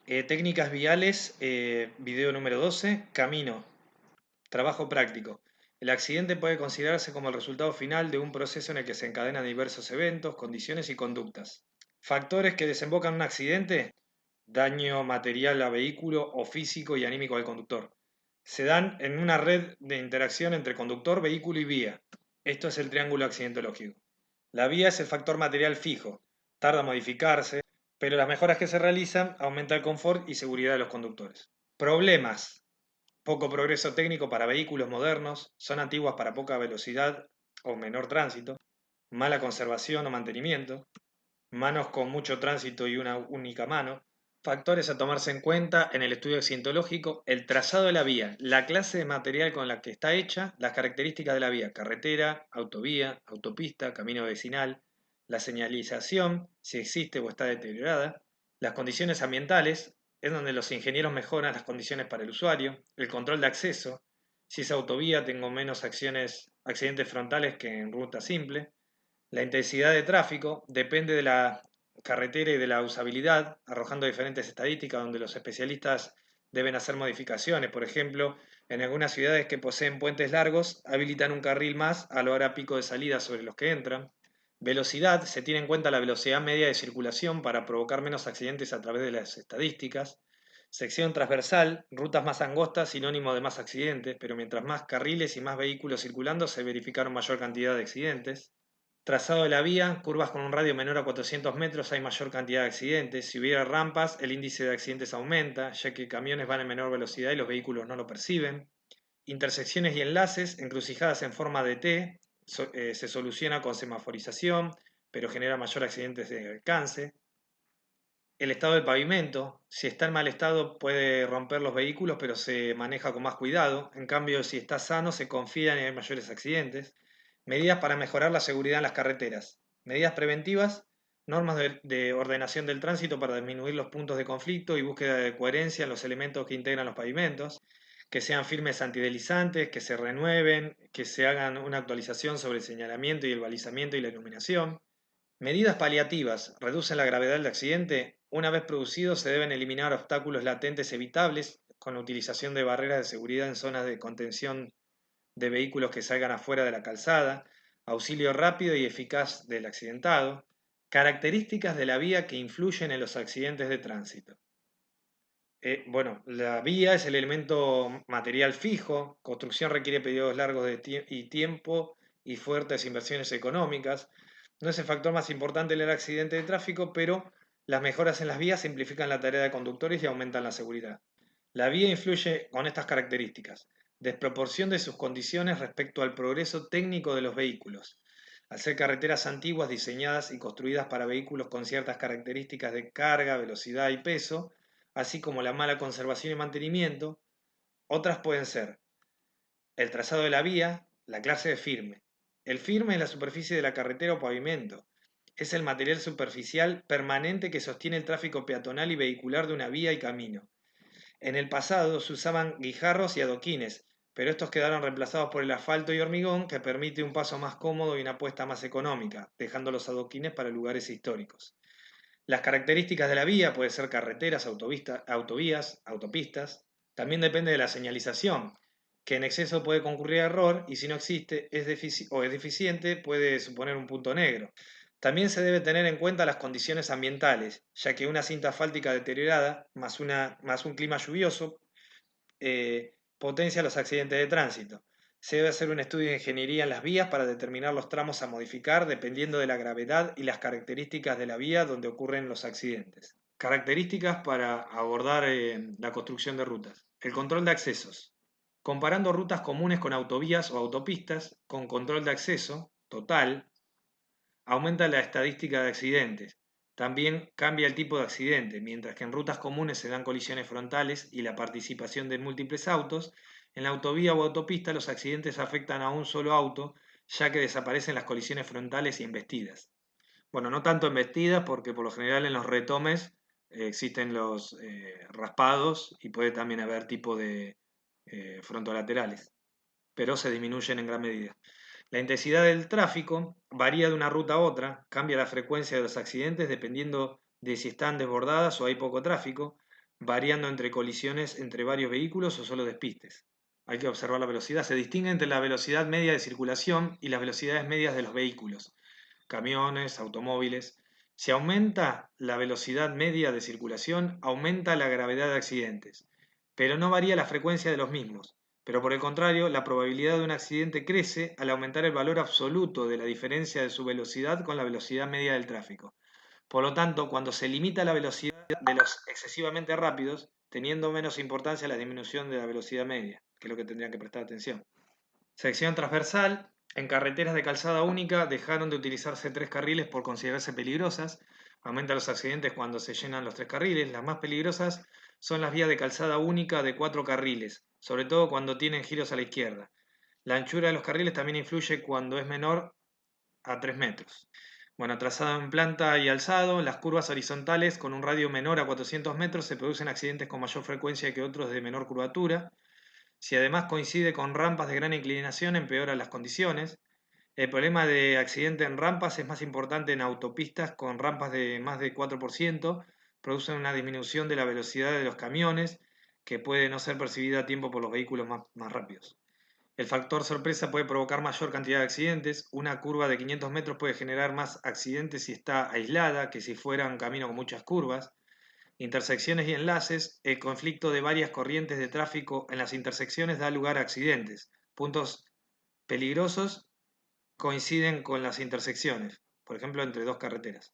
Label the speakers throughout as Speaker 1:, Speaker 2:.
Speaker 1: Técnicas viales, video número 12, camino, trabajo práctico. El accidente puede considerarse como el resultado final de un proceso en el que se encadenan diversos eventos, condiciones y conductas. Factores que desembocan en un accidente: daño material a vehículo o físico y anímico al conductor. Se dan en una red de interacción entre conductor, vehículo y vía. Esto es el triángulo accidentológico. La vía es el factor material fijo, tarda en modificarse, pero las mejoras que se realizan aumentan el confort y seguridad de los conductores. Problemas: poco progreso técnico para vehículos modernos, son antiguas para poca velocidad o menor tránsito, mala conservación o mantenimiento, manos con mucho tránsito y una única mano. Factores a tomarse en cuenta en el estudio accidentológico: el trazado de la vía, la clase de material con la que está hecha, las características de la vía, carretera, autovía, autopista, camino vecinal, la señalización, si existe o está deteriorada, las condiciones ambientales, es donde los ingenieros mejoran las condiciones para el usuario, el control de acceso, si es autovía tengo menos accidentes frontales que en ruta simple, la intensidad de tráfico depende de la carretera y de la usabilidad, arrojando diferentes estadísticas donde los especialistas deben hacer modificaciones. Por ejemplo, en algunas ciudades que poseen puentes largos, habilitan un carril más a la hora pico de salida sobre los que entran. Velocidad: se tiene en cuenta la velocidad media de circulación para provocar menos accidentes a través de las estadísticas. Sección transversal: rutas más angostas, sinónimo de más accidentes, pero mientras más carriles y más vehículos circulando se verificaron mayor cantidad de accidentes. Trazado de la vía: curvas con un radio menor a 400 metros hay mayor cantidad de accidentes. Si hubiera rampas, el índice de accidentes aumenta, ya que camiones van a menor velocidad y los vehículos no lo perciben. Intersecciones y enlaces: encrucijadas en forma de T, se soluciona con semaforización, pero genera mayor accidentes de alcance. El estado del pavimento: si está en mal estado puede romper los vehículos, pero se maneja con más cuidado. En cambio, si está sano, se confía en hay mayores accidentes. Medidas para mejorar la seguridad en las carreteras. Medidas preventivas: normas de ordenación del tránsito para disminuir los puntos de conflicto y búsqueda de coherencia en los elementos que integran los pavimentos. Que sean firmes antideslizantes, que se renueven, que se hagan una actualización sobre el señalamiento y el balizamiento y la iluminación. Medidas paliativas: reducen la gravedad del accidente. Una vez producido, se deben eliminar obstáculos latentes evitables con la utilización de barreras de seguridad en zonas de contención de vehículos que salgan afuera de la calzada, auxilio rápido y eficaz del accidentado, características de la vía que influyen en los accidentes de tránsito. Bueno, la vía es el elemento material fijo, construcción requiere periodos largos y tiempo y fuertes inversiones económicas. No es el factor más importante del accidente de tráfico, pero las mejoras en las vías simplifican la tarea de conductores y aumentan la seguridad. La vía influye con estas características: desproporción de sus condiciones respecto al progreso técnico de los vehículos. Al ser carreteras antiguas diseñadas y construidas para vehículos con ciertas características de carga, velocidad y peso, así como la mala conservación y mantenimiento, otras pueden ser el trazado de la vía, la clase de firme. El firme es la superficie de la carretera o pavimento. Es el material superficial permanente que sostiene el tráfico peatonal y vehicular de una vía y camino. En el pasado se usaban guijarros y adoquines, pero estos quedaron reemplazados por el asfalto y hormigón, que permite un paso más cómodo y una apuesta más económica, dejando los adoquines para lugares históricos. Las características de la vía pueden ser carreteras, autovías, autopistas. También depende de la señalización, que en exceso puede concurrir a error y si no existe o es deficiente puede suponer un punto negro. También se debe tener en cuenta las condiciones ambientales, ya que una cinta asfáltica deteriorada más un clima lluvioso potencia los accidentes de tránsito. Se debe hacer un estudio de ingeniería en las vías para determinar los tramos a modificar dependiendo de la gravedad y las características de la vía donde ocurren los accidentes. Características para abordar la construcción de rutas. El control de accesos. Comparando rutas comunes con autovías o autopistas, con control de acceso total, aumenta la estadística de accidentes. También cambia el tipo de accidente: mientras que en rutas comunes se dan colisiones frontales y la participación de múltiples autos, en la autovía o autopista los accidentes afectan a un solo auto, ya que desaparecen las colisiones frontales y embestidas. Bueno, no tanto embestidas porque por lo general en los retomes existen los raspados y puede también haber tipo de frontolaterales, pero se disminuyen en gran medida. La intensidad del tráfico varía de una ruta a otra, cambia la frecuencia de los accidentes dependiendo de si están desbordadas o hay poco tráfico. variando entre colisiones entre varios vehículos o solo despistes. Hay que observar la velocidad. Se distingue entre la velocidad media de circulación y las velocidades medias de los vehículos, camiones, automóviles. Si aumenta la velocidad media de circulación, aumenta la gravedad de accidentes, pero no varía la frecuencia de los mismos. Pero por el contrario, la probabilidad de un accidente crece al aumentar el valor absoluto de la diferencia de su velocidad con la velocidad media del tráfico. Por lo tanto, cuando se limita la velocidad de los excesivamente rápidos, teniendo menos importancia la disminución de la velocidad media, que es lo que tendrían que prestar atención. Sección transversal. En carreteras de calzada única dejaron de utilizarse 3 carriles por considerarse peligrosas. Aumentan los accidentes cuando se llenan los 3 carriles. Las más peligrosas son las vías de calzada única de 4 carriles, sobre todo cuando tienen giros a la izquierda. La anchura de los carriles también influye cuando es menor a 3 metros. Bueno, trazado en planta y alzado, las curvas horizontales con un radio menor a 400 metros se producen accidentes con mayor frecuencia que otros de menor curvatura. Si además coincide con rampas de gran inclinación, empeora las condiciones. El problema de accidente en rampas es más importante en autopistas con rampas de más de 4%, producen una disminución de la velocidad de los camiones que puede no ser percibida a tiempo por los vehículos más rápidos. El factor sorpresa puede provocar mayor cantidad de accidentes. Una curva de 500 metros puede generar más accidentes si está aislada que si fuera un camino con muchas curvas. Intersecciones y enlaces. El conflicto de varias corrientes de tráfico en las intersecciones da lugar a accidentes. Puntos peligrosos coinciden con las intersecciones, por ejemplo, entre 2 carreteras.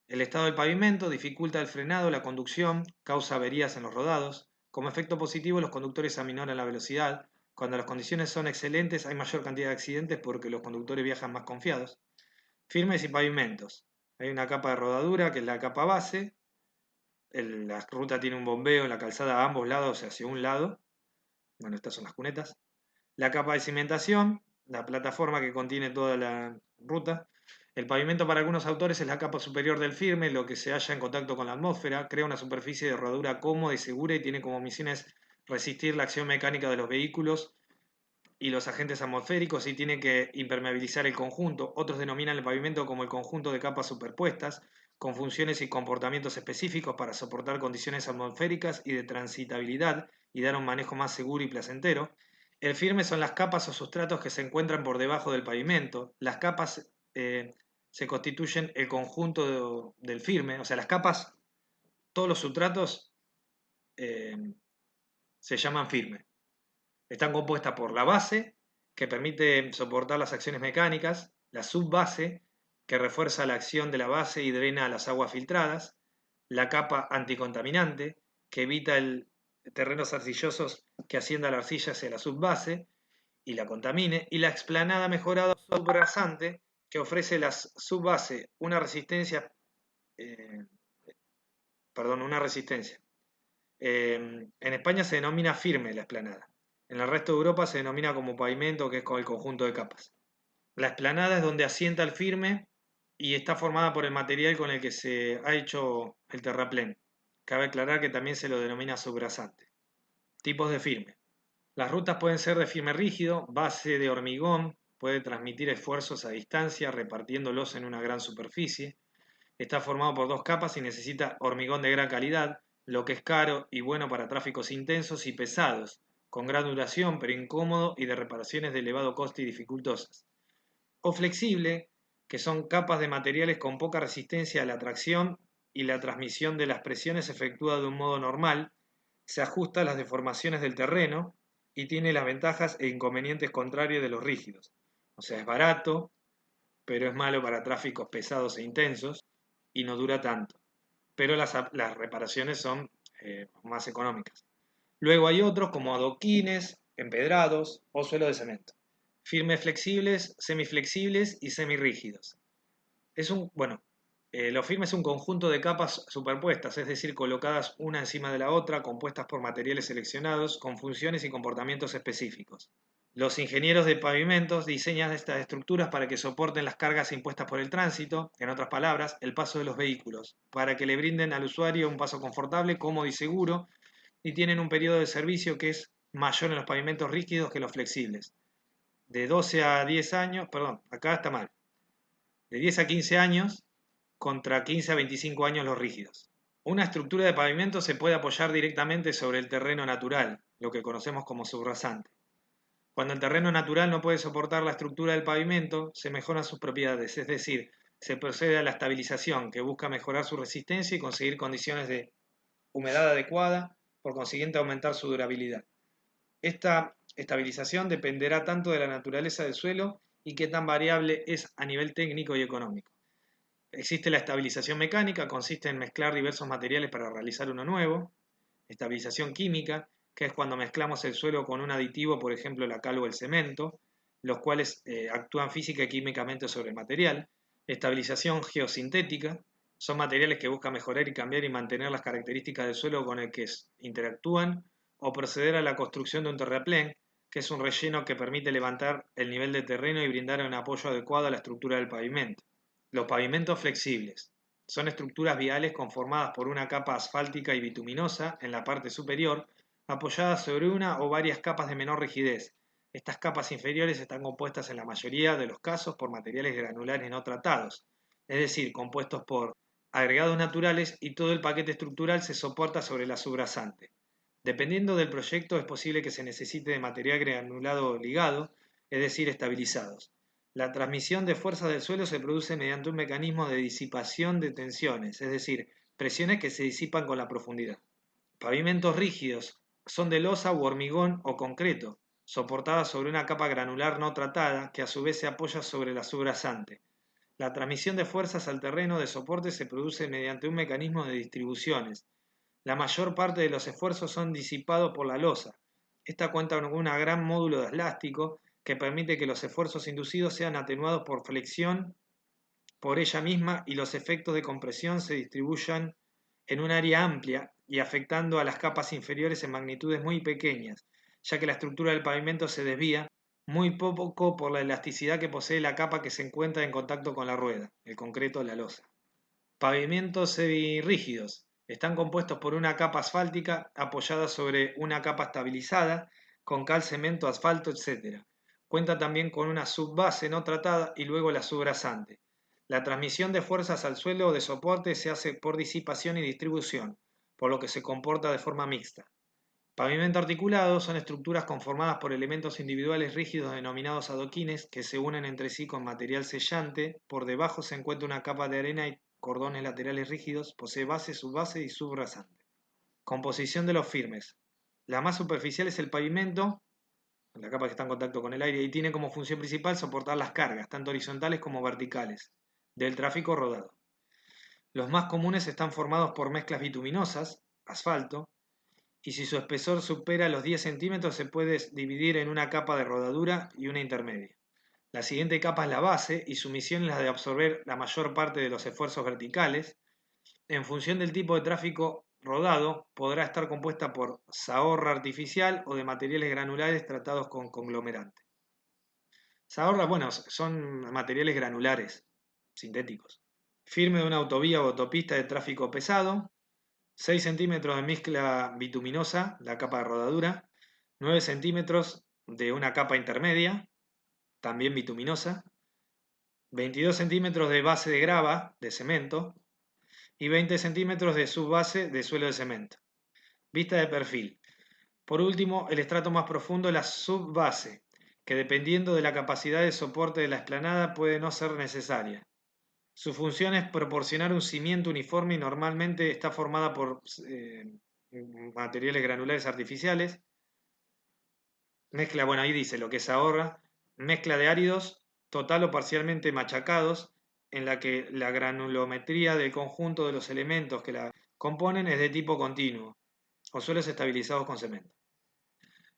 Speaker 1: El estado del pavimento dificulta el frenado, la conducción, causa averías en los rodados. Como efecto positivo, los conductores aminoran la velocidad. Cuando las condiciones son excelentes, hay mayor cantidad de accidentes porque los conductores viajan más confiados. Firmes y pavimentos. Hay una capa de rodadura, que es la capa base. La ruta tiene un bombeo en la calzada a ambos lados, o sea, hacia un lado. Bueno, estas son las cunetas. La capa de cimentación, la plataforma que contiene toda la ruta. El pavimento para algunos autores es la capa superior del firme, lo que se halla en contacto con la atmósfera, crea una superficie de rodadura cómoda y segura y tiene como misiones resistir la acción mecánica de los vehículos y los agentes atmosféricos y tiene que impermeabilizar el conjunto. Otros denominan el pavimento como el conjunto de capas superpuestas, con funciones y comportamientos específicos para soportar condiciones atmosféricas y de transitabilidad y dar un manejo más seguro y placentero. El firme son las capas o sustratos que se encuentran por debajo del pavimento. Las capas se constituyen el conjunto del firme, o sea, las capas, todos los sustratos eh, se llaman firme. Están compuestas por la base, que permite soportar las acciones mecánicas, la subbase, que refuerza la acción de la base y drena las aguas filtradas, la capa anticontaminante, que evita terrenos arcillosos que ascienda la arcilla hacia la subbase y la contamine, y la explanada mejorada subrasante, que ofrece la subbase eh, una resistencia. En España se denomina firme la explanada. En el resto de Europa se denomina como pavimento, que es con el conjunto de capas. La explanada es donde asienta el firme y está formada por el material con el que se ha hecho el terraplén. Cabe aclarar que también se lo denomina subrasante. Tipos de firme. Las rutas pueden ser de firme rígido, base de hormigón, puede transmitir esfuerzos a distancia repartiéndolos en una gran superficie. Está formado por 2 capas y necesita hormigón de gran calidad, lo que es caro y bueno para tráficos intensos y pesados, con gran duración pero incómodo y de reparaciones de elevado coste y dificultosas. O flexible, que son capas de materiales con poca resistencia a la tracción y la transmisión de las presiones efectúa de un modo normal, se ajusta a las deformaciones del terreno y tiene las ventajas e inconvenientes contrarios de los rígidos. O sea, es barato, pero es malo para tráficos pesados e intensos y no dura tanto. Pero las reparaciones son más económicas. Luego hay otros como adoquines, empedrados o suelo de cemento. Firmes flexibles, semiflexibles y semirrígidos. Los firmes es un conjunto de capas superpuestas, es decir, colocadas una encima de la otra, compuestas por materiales seleccionados con funciones y comportamientos específicos. Los ingenieros de pavimentos diseñan estas estructuras para que soporten las cargas impuestas por el tránsito, en otras palabras, el paso de los vehículos, para que le brinden al usuario un paso confortable, cómodo y seguro, y tienen un periodo de servicio que es mayor en los pavimentos rígidos que los flexibles. De 12 a 10 años, perdón, acá está mal, de 10 a 15 años contra 15 a 25 años los rígidos. Una estructura de pavimento se puede apoyar directamente sobre el terreno natural, lo que conocemos como subrasante. Cuando el terreno natural no puede soportar la estructura del pavimento, se mejoran sus propiedades, es decir, se procede a la estabilización, que busca mejorar su resistencia y conseguir condiciones de humedad adecuada, por consiguiente aumentar su durabilidad. Esta estabilización dependerá tanto de la naturaleza del suelo y qué tan variable es a nivel técnico y económico. Existe la estabilización mecánica, consiste en mezclar diversos materiales para realizar uno nuevo. Estabilización química, que es cuando mezclamos el suelo con un aditivo, por ejemplo la cal o el cemento, los cuales actúan física y químicamente sobre el material. Estabilización geosintética, son materiales que buscan mejorar y cambiar y mantener las características del suelo con el que interactúan, o proceder a la construcción de un terraplén, que es un relleno que permite levantar el nivel de terreno y brindar un apoyo adecuado a la estructura del pavimento. Los pavimentos flexibles son estructuras viales conformadas por una capa asfáltica y bituminosa en la parte superior, apoyadas sobre una o varias capas de menor rigidez. Estas capas inferiores están compuestas en la mayoría de los casos por materiales granulares no tratados, es decir, compuestos por agregados naturales, y todo el paquete estructural se soporta sobre la subrasante. Dependiendo del proyecto, es posible que se necesite de material granulado ligado, es decir, estabilizados. La transmisión de fuerzas del suelo se produce mediante un mecanismo de disipación de tensiones, es decir, presiones que se disipan con la profundidad. Pavimentos rígidos son de losa u hormigón o concreto, soportadas sobre una capa granular no tratada, que a su vez se apoya sobre la subrasante. La transmisión de fuerzas al terreno de soporte se produce mediante un mecanismo de distribuciones. La mayor parte de los esfuerzos son disipados por la losa. Esta cuenta con un gran módulo de elástico que permite que los esfuerzos inducidos sean atenuados por flexión por ella misma y los efectos de compresión se distribuyan en un área amplia y afectando a las capas inferiores en magnitudes muy pequeñas, ya que la estructura del pavimento se desvía muy poco por la elasticidad que posee la capa que se encuentra en contacto con la rueda, el concreto o la losa. Pavimentos semirrígidos. Están compuestos por una capa asfáltica apoyada sobre una capa estabilizada con cal, cemento, asfalto, etc. Cuenta también con una subbase no tratada y luego la subrasante. La transmisión de fuerzas al suelo o de soporte se hace por disipación y distribución, por lo que se comporta de forma mixta. Pavimento articulado son estructuras conformadas por elementos individuales rígidos denominados adoquines que se unen entre sí con material sellante. Por debajo se encuentra una capa de arena y cordones laterales rígidos. Posee base, subbase y subrasante. Composición de los firmes. La más superficial es el pavimento, la capa que está en contacto con el aire, y tiene como función principal soportar las cargas, tanto horizontales como verticales, del tráfico rodado. Los más comunes están formados por mezclas bituminosas, asfalto, y si su espesor supera los 10 centímetros se puede dividir en una capa de rodadura y una intermedia. La siguiente capa es la base y su misión es la de absorber la mayor parte de los esfuerzos verticales. En función del tipo de tráfico rodado, podrá estar compuesta por zahorra artificial o de materiales granulares tratados con conglomerante. Zahorra, bueno, son materiales granulares, sintéticos. Firme de una autovía o autopista de tráfico pesado, 6 centímetros de mezcla bituminosa, la capa de rodadura, 9 centímetros de una capa intermedia, también bituminosa, 22 centímetros de base de grava, de cemento, y 20 centímetros de subbase de suelo de cemento. Vista de perfil. Por último, el estrato más profundo es la subbase, que dependiendo de la capacidad de soporte de la explanada puede no ser necesaria. Su función es proporcionar un cimiento uniforme y normalmente está formada por materiales granulares artificiales. Mezcla, bueno, ahí dice lo que es ahorra. Mezcla de áridos, total o parcialmente machacados, en la que la granulometría del conjunto de los elementos que la componen es de tipo continuo, o suelos estabilizados con cemento.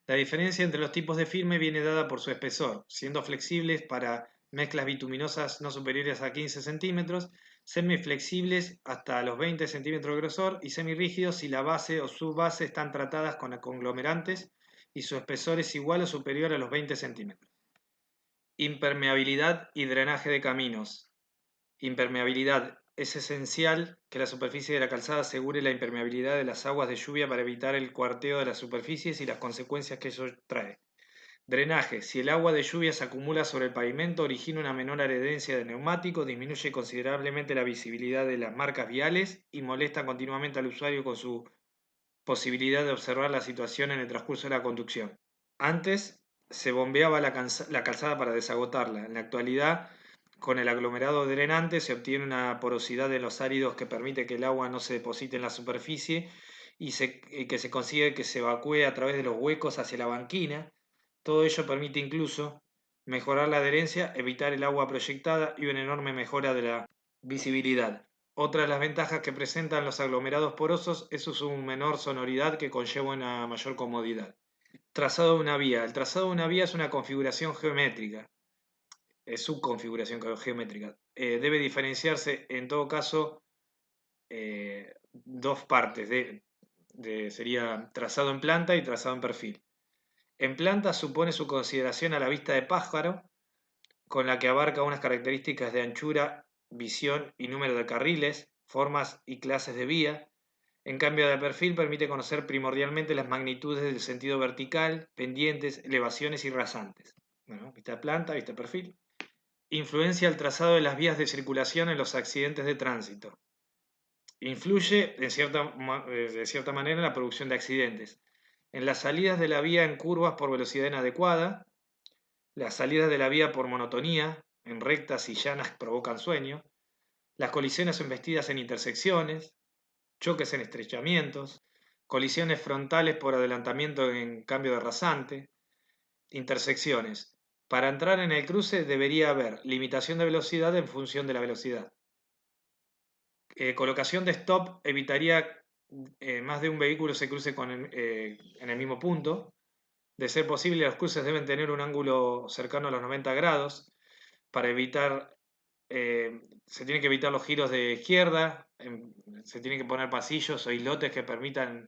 Speaker 1: La diferencia entre los tipos de firme viene dada por su espesor, siendo flexibles para mezclas bituminosas no superiores a 15 centímetros, semiflexibles hasta los 20 centímetros de grosor y semirrígidos si la base o subbase están tratadas con conglomerantes y su espesor es igual o superior a los 20 centímetros. Impermeabilidad y drenaje de caminos. Impermeabilidad. Es esencial que la superficie de la calzada asegure la impermeabilidad de las aguas de lluvia para evitar el cuarteo de las superficies y las consecuencias que ello trae. Drenaje. Si el agua de lluvia se acumula sobre el pavimento, origina una menor adherencia de neumáticos, disminuye considerablemente la visibilidad de las marcas viales y molesta continuamente al usuario con su posibilidad de observar la situación en el transcurso de la conducción. Antes se bombeaba la calzada para desagotarla. En la actualidad, con el aglomerado drenante se obtiene una porosidad de los áridos que permite que el agua no se deposite en la superficie y que se consigue que se evacúe a través de los huecos hacia la banquina. Todo ello permite incluso mejorar la adherencia, evitar el agua proyectada y una enorme mejora de la visibilidad. Otra de las ventajas que presentan los aglomerados porosos es su menor sonoridad que conlleva una mayor comodidad. Trazado de una vía. El trazado de una vía es una configuración geométrica, es subconfiguración geométrica. Debe diferenciarse en todo caso dos partes, sería trazado en planta y trazado en perfil. En planta supone su consideración a la vista de pájaro, con la que abarca unas características de anchura, visión y número de carriles, formas y clases de vía. En cambio, de perfil permite conocer primordialmente las magnitudes del sentido vertical, pendientes, elevaciones y rasantes. Bueno, vista de planta, vista de perfil. Influencia el trazado de las vías de circulación en los accidentes de tránsito. Influye de cierta manera en la producción de accidentes. En las salidas de la vía en curvas por velocidad inadecuada, las salidas de la vía por monotonía, en rectas y llanas provocan sueño, las colisiones o embestidas en intersecciones, choques en estrechamientos, colisiones frontales por adelantamiento en cambio de rasante, intersecciones. Para entrar en el cruce debería haber limitación de velocidad en función de la velocidad. Colocación de stop evitaría más de un vehículo se cruce en el mismo punto. De ser posible, los cruces deben tener un ángulo cercano a los 90 grados para evitar, se tienen que evitar los giros de izquierda, se tienen que poner pasillos o islotes que permitan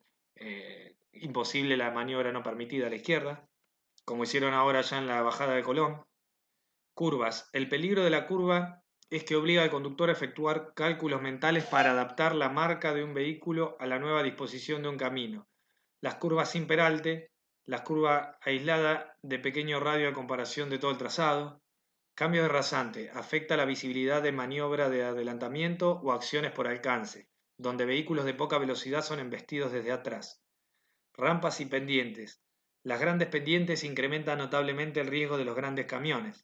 Speaker 1: imposible la maniobra no permitida a la izquierda, como hicieron ahora ya en la bajada de Colón. Curvas. El peligro de la curva es que obliga al conductor a efectuar cálculos mentales para adaptar la marca de un vehículo a la nueva disposición de un camino. Las curvas sin peralte, las curvas aisladas de pequeño radio a comparación de todo el trazado. Cambio de rasante. Afecta la visibilidad de maniobra de adelantamiento o acciones por alcance, donde vehículos de poca velocidad son embestidos desde atrás. Rampas y pendientes. Las grandes pendientes incrementan notablemente el riesgo de los grandes camiones.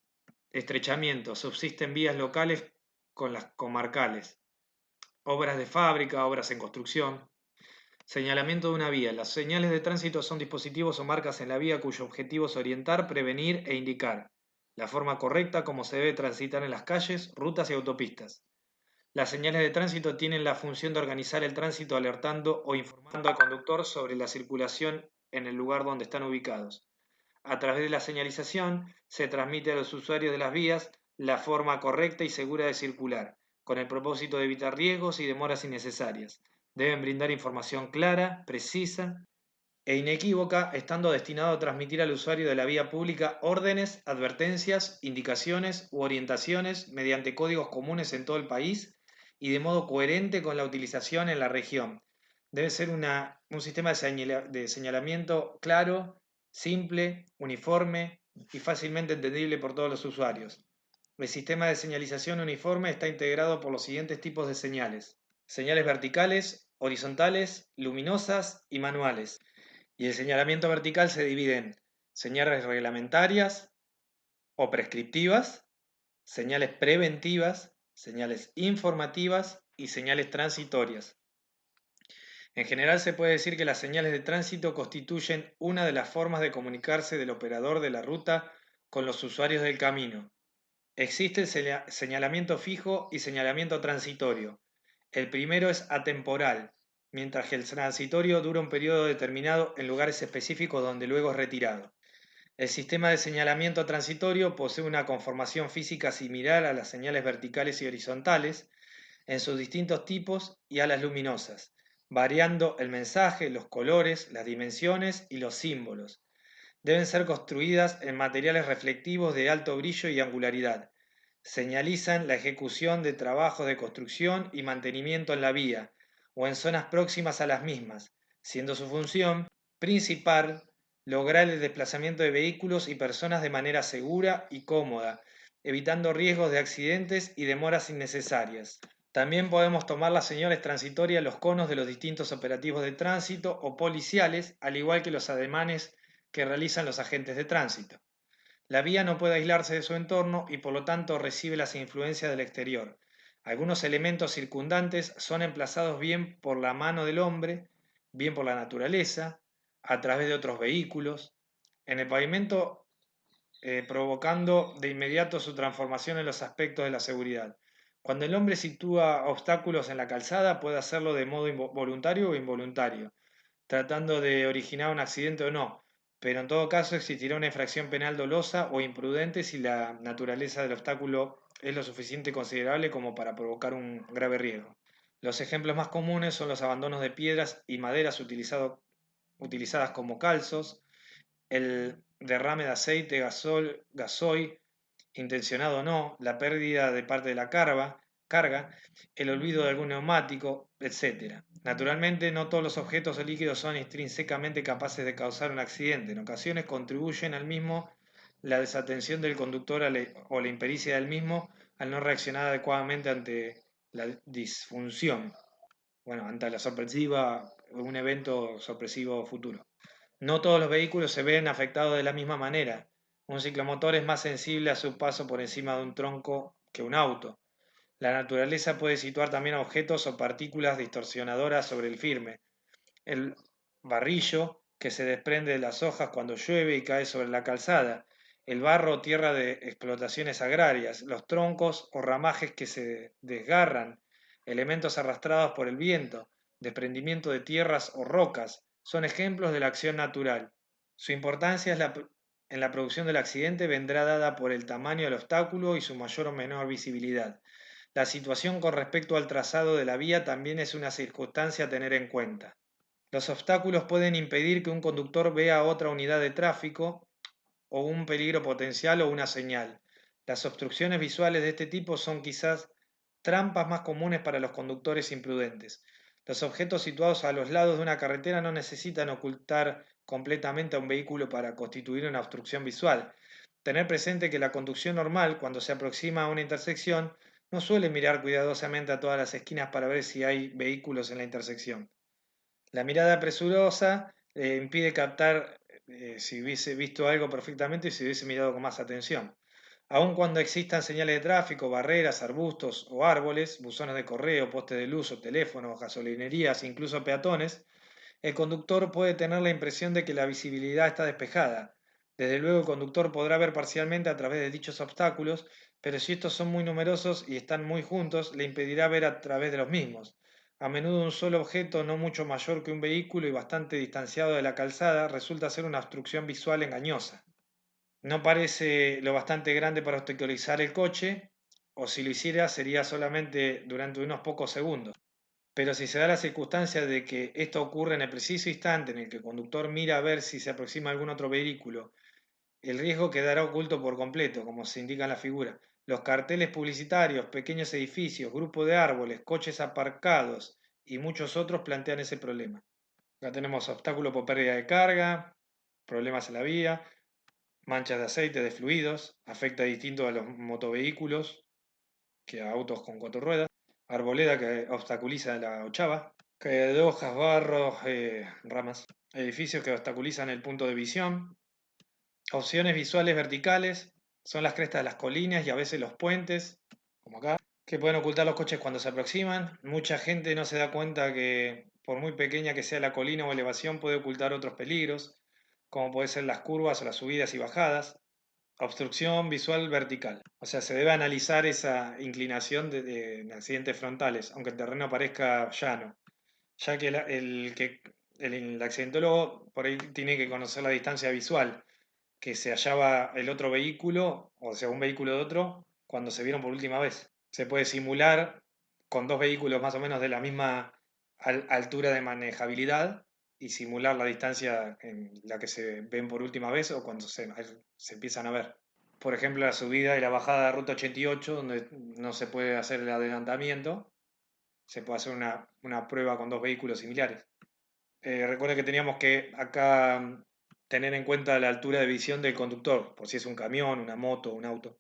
Speaker 1: Estrechamiento. Subsisten vías locales con las comarcales. Obras de fábrica, obras en construcción. Señalamiento de una vía. Las señales de tránsito son dispositivos o marcas en la vía cuyo objetivo es orientar, prevenir e indicar la forma correcta como se debe transitar en las calles, rutas y autopistas. Las señales de tránsito tienen la función de organizar el tránsito alertando o informando al conductor sobre la circulación en el lugar donde están ubicados. A través de la señalización se transmite a los usuarios de las vías la forma correcta y segura de circular, con el propósito de evitar riesgos y demoras innecesarias. Deben brindar información clara, precisa e inequívoca, estando destinado a transmitir al usuario de la vía pública órdenes, advertencias, indicaciones u orientaciones mediante códigos comunes en todo el país y de modo coherente con la utilización en la región. Debe ser un sistema de señalamiento claro, simple, uniforme y fácilmente entendible por todos los usuarios. El sistema de señalización uniforme está integrado por los siguientes tipos de señales: señales verticales, horizontales, luminosas y manuales. Y el señalamiento vertical se divide en señales reglamentarias o prescriptivas, señales preventivas, señales informativas y señales transitorias. En general se puede decir que las señales de tránsito constituyen una de las formas de comunicarse del operador de la ruta con los usuarios del camino. Existe el señalamiento fijo y señalamiento transitorio. El primero es atemporal, mientras que el transitorio dura un periodo determinado en lugares específicos donde luego es retirado. El sistema de señalamiento transitorio posee una conformación física similar a las señales verticales y horizontales en sus distintos tipos y a las luminosas, variando el mensaje, los colores, las dimensiones y los símbolos. Deben ser construidas en materiales reflectivos de alto brillo y angularidad. Señalizan la ejecución de trabajos de construcción y mantenimiento en la vía o en zonas próximas a las mismas, siendo su función principal lograr el desplazamiento de vehículos y personas de manera segura y cómoda, evitando riesgos de accidentes y demoras innecesarias. También podemos tomar las señales transitorias, los conos de los distintos operativos de tránsito o policiales, al igual que los ademanes que realizan los agentes de tránsito. La vía no puede aislarse de su entorno y por lo tanto recibe las influencias del exterior. Algunos elementos circundantes son emplazados bien por la mano del hombre, bien por la naturaleza, a través de otros vehículos, en el pavimento, provocando de inmediato su transformación en los aspectos de la seguridad. Cuando el hombre sitúa obstáculos en la calzada, puede hacerlo de modo voluntario o involuntario, tratando de originar un accidente o no, pero en todo caso existirá una infracción penal dolosa o imprudente si la naturaleza del obstáculo es lo suficiente considerable como para provocar un grave riesgo. Los ejemplos más comunes son los abandonos de piedras y maderas utilizadas como calzos, el derrame de aceite, gasoil, intencionado o no, la pérdida de parte de la carga, el olvido de algún neumático, etc. Naturalmente, no todos los objetos o líquidos son intrínsecamente capaces de causar un accidente. En ocasiones contribuyen al mismo la desatención del conductor o la impericia del mismo al no reaccionar adecuadamente ante la disfunción, bueno, ante la sorpresiva, un evento sorpresivo futuro. No todos los vehículos se ven afectados de la misma manera. Un ciclomotor es más sensible a su paso por encima de un tronco que un auto. La naturaleza puede situar también objetos o partículas distorsionadoras sobre el firme. El barrillo que se desprende de las hojas cuando llueve y cae sobre la calzada. El barro o tierra de explotaciones agrarias. Los troncos o ramajes que se desgarran. Elementos arrastrados por el viento. Desprendimiento de tierras o rocas. Son ejemplos de la acción natural. Su importancia en la producción del accidente vendrá dada por el tamaño del obstáculo y su mayor o menor visibilidad. La situación con respecto al trazado de la vía también es una circunstancia a tener en cuenta. Los obstáculos pueden impedir que un conductor vea otra unidad de tráfico o un peligro potencial o una señal. Las obstrucciones visuales de este tipo son quizás trampas más comunes para los conductores imprudentes. Los objetos situados a los lados de una carretera no necesitan ocultar completamente a un vehículo para constituir una obstrucción visual. Tener presente que la conducción normal, cuando se aproxima a una intersección, no suele mirar cuidadosamente a todas las esquinas para ver si hay vehículos en la intersección. La mirada presurosa impide captar si hubiese visto algo perfectamente y si hubiese mirado con más atención. Aun cuando existan señales de tráfico, barreras, arbustos o árboles, buzones de correo, postes de luz o teléfonos, gasolinerías, incluso peatones, el conductor puede tener la impresión de que la visibilidad está despejada. Desde luego el conductor podrá ver parcialmente a través de dichos obstáculos, pero si estos son muy numerosos y están muy juntos, le impedirá ver a través de los mismos. A menudo un solo objeto no mucho mayor que un vehículo y bastante distanciado de la calzada resulta ser una obstrucción visual engañosa. No parece lo bastante grande para obstaculizar el coche, o si lo hiciera sería solamente durante unos pocos segundos. Pero si se da la circunstancia de que esto ocurre en el preciso instante en el que el conductor mira a ver si se aproxima algún otro vehículo, el riesgo quedará oculto por completo, como se indica en la figura. Los carteles publicitarios, pequeños edificios, grupos de árboles, coches aparcados y muchos otros plantean ese problema. Acá tenemos obstáculos por pérdida de carga, problemas en la vía, manchas de aceite, de fluidos, afecta distinto a los motovehículos que a autos con cuatro ruedas, arboleda que obstaculiza la ochava, caída de hojas, barro, ramas, edificios que obstaculizan el punto de visión, opciones visuales verticales, son las crestas de las colinas y a veces los puentes, como acá, que pueden ocultar los coches cuando se aproximan. Mucha gente no se da cuenta que por muy pequeña que sea la colina o elevación puede ocultar otros peligros, como pueden ser las curvas o las subidas y bajadas. Obstrucción visual vertical. O sea, se debe analizar esa inclinación en accidentes frontales, aunque el terreno parezca llano, ya que el accidentólogo por ahí tiene que conocer la distancia visual que se hallaba el otro vehículo, o sea, un vehículo de otro, cuando se vieron por última vez. Se puede simular con dos vehículos más o menos de la misma altura de manejabilidad y simular la distancia en la que se ven por última vez o cuando se empiezan a ver. Por ejemplo, la subida y la bajada de Ruta 88, donde no se puede hacer el adelantamiento, se puede hacer una prueba con dos vehículos similares. Recuerda que teníamos que acá tener en cuenta la altura de visión del conductor, por si es un camión, una moto, un auto.